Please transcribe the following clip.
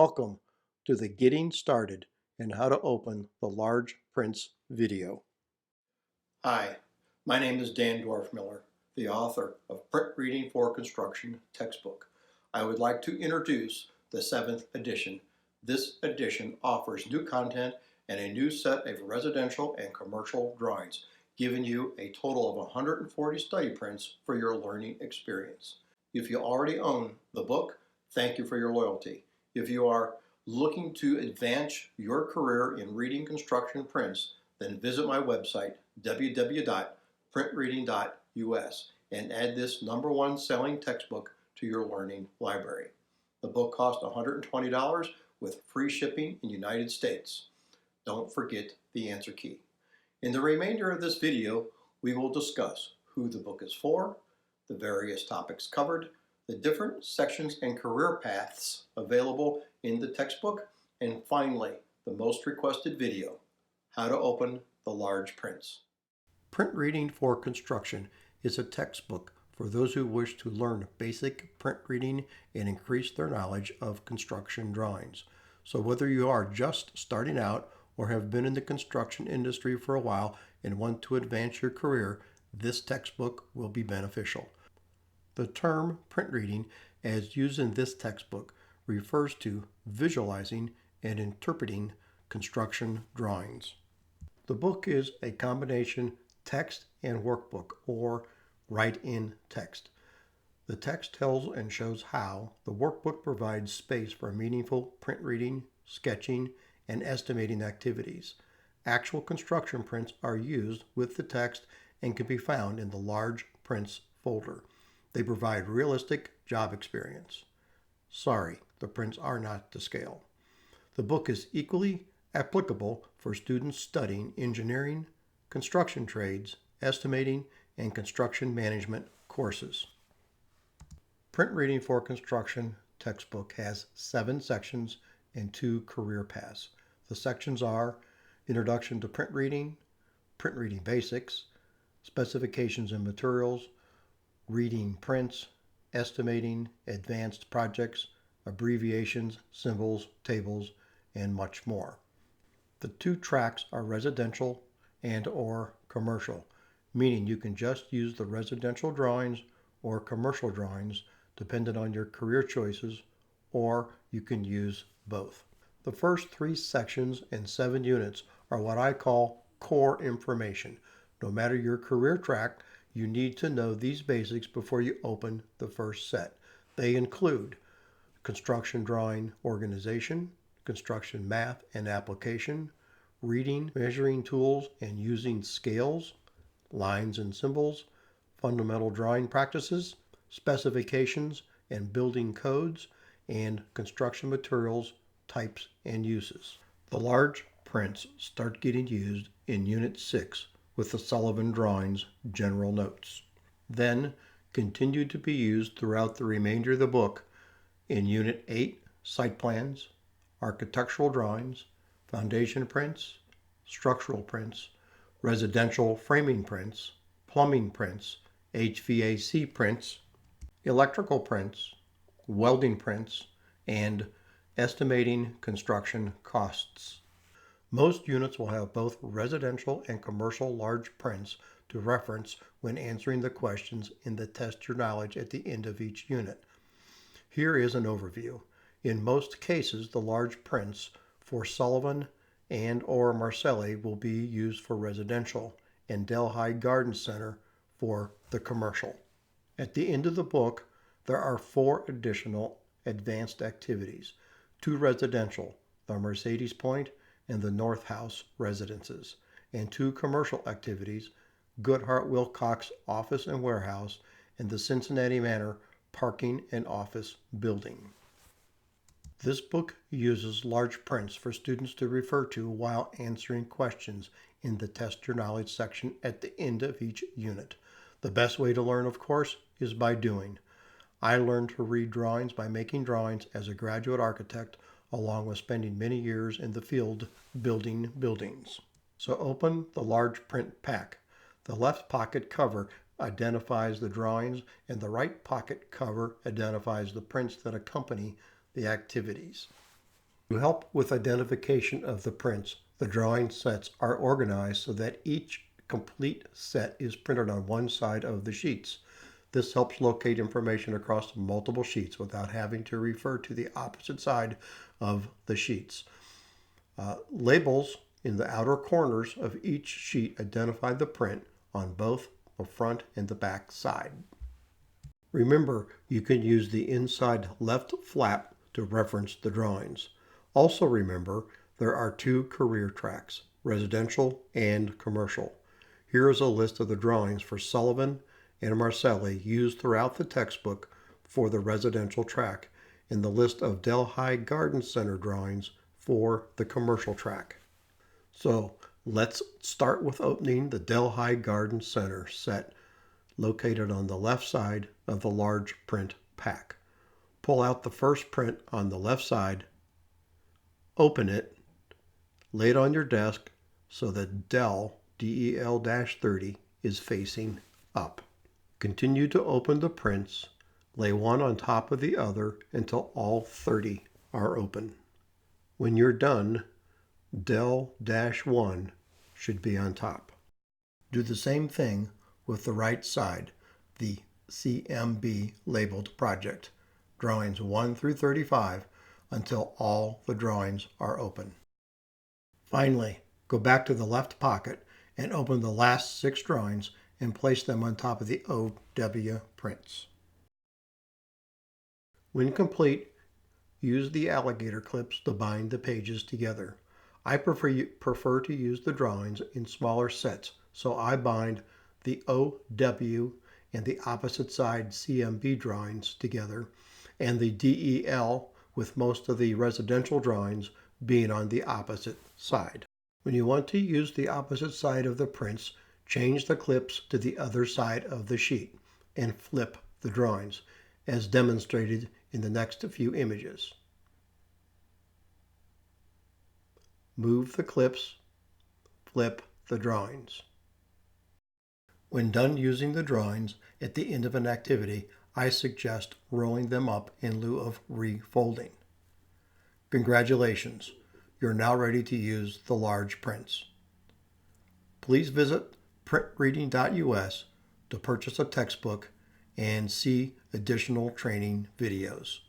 Welcome to the Getting Started and How to Open the Large Prints video. Hi, my name is Dan Dorfmueller, the author of Print Reading for Construction textbook. I would like to introduce the 7th edition. This edition offers new content and a new set of residential and commercial drawings, giving you a total of 140 study prints for your learning experience. If you already own the book, thank you for your loyalty. If you are looking to advance your career in reading construction prints, then visit my website, www.printreading.us, and add this #1 selling textbook to your learning library. The book costs $120 with free shipping in the United States. Don't forget the answer key. In the remainder of this video, we will discuss who the book is for, the various topics covered, the different sections and career paths available in the textbook, and finally, the most requested video, how to open the large prints. Print Reading for Construction is a textbook for those who wish to learn basic print reading and increase their knowledge of construction drawings. So whether you are just starting out or have been in the construction industry for a while and want to advance your career, this textbook will be beneficial. The term print reading, as used in this textbook, refers to visualizing and interpreting construction drawings. The book is a combination text and workbook, or write-in text. The text tells and shows how. The workbook provides space for meaningful print reading, sketching, and estimating activities. Actual construction prints are used with the text and can be found in the Large Prints folder. They provide realistic job experience. Sorry, the prints are not to scale. The book is equally applicable for students studying engineering, construction trades, estimating, and construction management courses. Print Reading for Construction textbook has 7 sections and 2 career paths. The sections are Introduction to Print Reading Basics, Specifications and Materials, Reading Prints, Estimating, Advanced Projects, Abbreviations, Symbols, Tables, and much more. The 2 tracks are residential and/or commercial, meaning you can just use the residential drawings or commercial drawings depending on your career choices, or you can use both. The first 3 sections and 7 units are what I call core information. No matter your career track, you need to know these basics before you open the first set. They include construction drawing organization, construction math and application, reading, measuring tools and using scales, lines and symbols, fundamental drawing practices, specifications and building codes, and construction materials, types, and uses. The large prints start getting used in Unit 6 with the Sullivan Drawings General Notes. Then continue to be used throughout the remainder of the book in Unit 8, Site Plans, Architectural Drawings, Foundation Prints, Structural Prints, Residential Framing Prints, Plumbing Prints, HVAC Prints, Electrical Prints, Welding Prints, and Estimating Construction Costs. Most units will have both residential and commercial large prints to reference when answering the questions in the Test Your Knowledge at the end of each unit. Here is an overview. In most cases, the large prints for Sullivan and/or Marcelli will be used for residential and Delhi Garden Center for the commercial. At the end of the book, there are 4 additional advanced activities, 2 residential, the Mercedes Point and the North House residences, and 2 commercial activities, Goodhart Wilcox Office and Warehouse and the Cincinnati Manor Parking and Office Building. This book uses large prints for students to refer to while answering questions in the Test Your Knowledge section at the end of each unit. The best way to learn, of course, is by doing. I learned to read drawings by making drawings as a graduate architect, along with spending many years in the field building buildings. So open the large print pack. The left pocket cover identifies the drawings and the right pocket cover identifies the prints that accompany the activities. To help with identification of the prints, the drawing sets are organized so that each complete set is printed on one side of the sheets. This helps locate information across multiple sheets without having to refer to the opposite side of the sheets. Labels in the outer corners of each sheet identify the print on both the front and the back side. Remember, you can use the inside left flap to reference the drawings. Also remember, there are two career tracks, residential and commercial. Here is a list of the drawings for Sullivan and Marcelli used throughout the textbook for the residential track, and the list of Delhi Garden Center drawings for the commercial track. So let's start with opening the Delhi Garden Center set located on the left side of the large print pack. Pull out the first print on the left side, open it, lay it on your desk so that DEL-30 is facing up. Continue to open the prints, lay one on top of the other until all 30 are open. When you're done, DEL-1 should be on top. Do the same thing with the right side, the CMB labeled project, drawings 1 through 35, until all the drawings are open. Finally, go back to the left pocket and open the last 6 drawings and place them on top of the OW prints. When complete, use the alligator clips to bind the pages together. I prefer to use the drawings in smaller sets, so I bind the OW and the opposite side CMB drawings together, and the DEL with most of the residential drawings being on the opposite side. When you want to use the opposite side of the prints, change the clips to the other side of the sheet and flip the drawings, as demonstrated in the next few images. Move the clips, flip the drawings. When done using the drawings at the end of an activity, I suggest rolling them up in lieu of refolding. Congratulations, you're now ready to use the large prints. Please visit printreading.us to purchase a textbook and see additional training videos.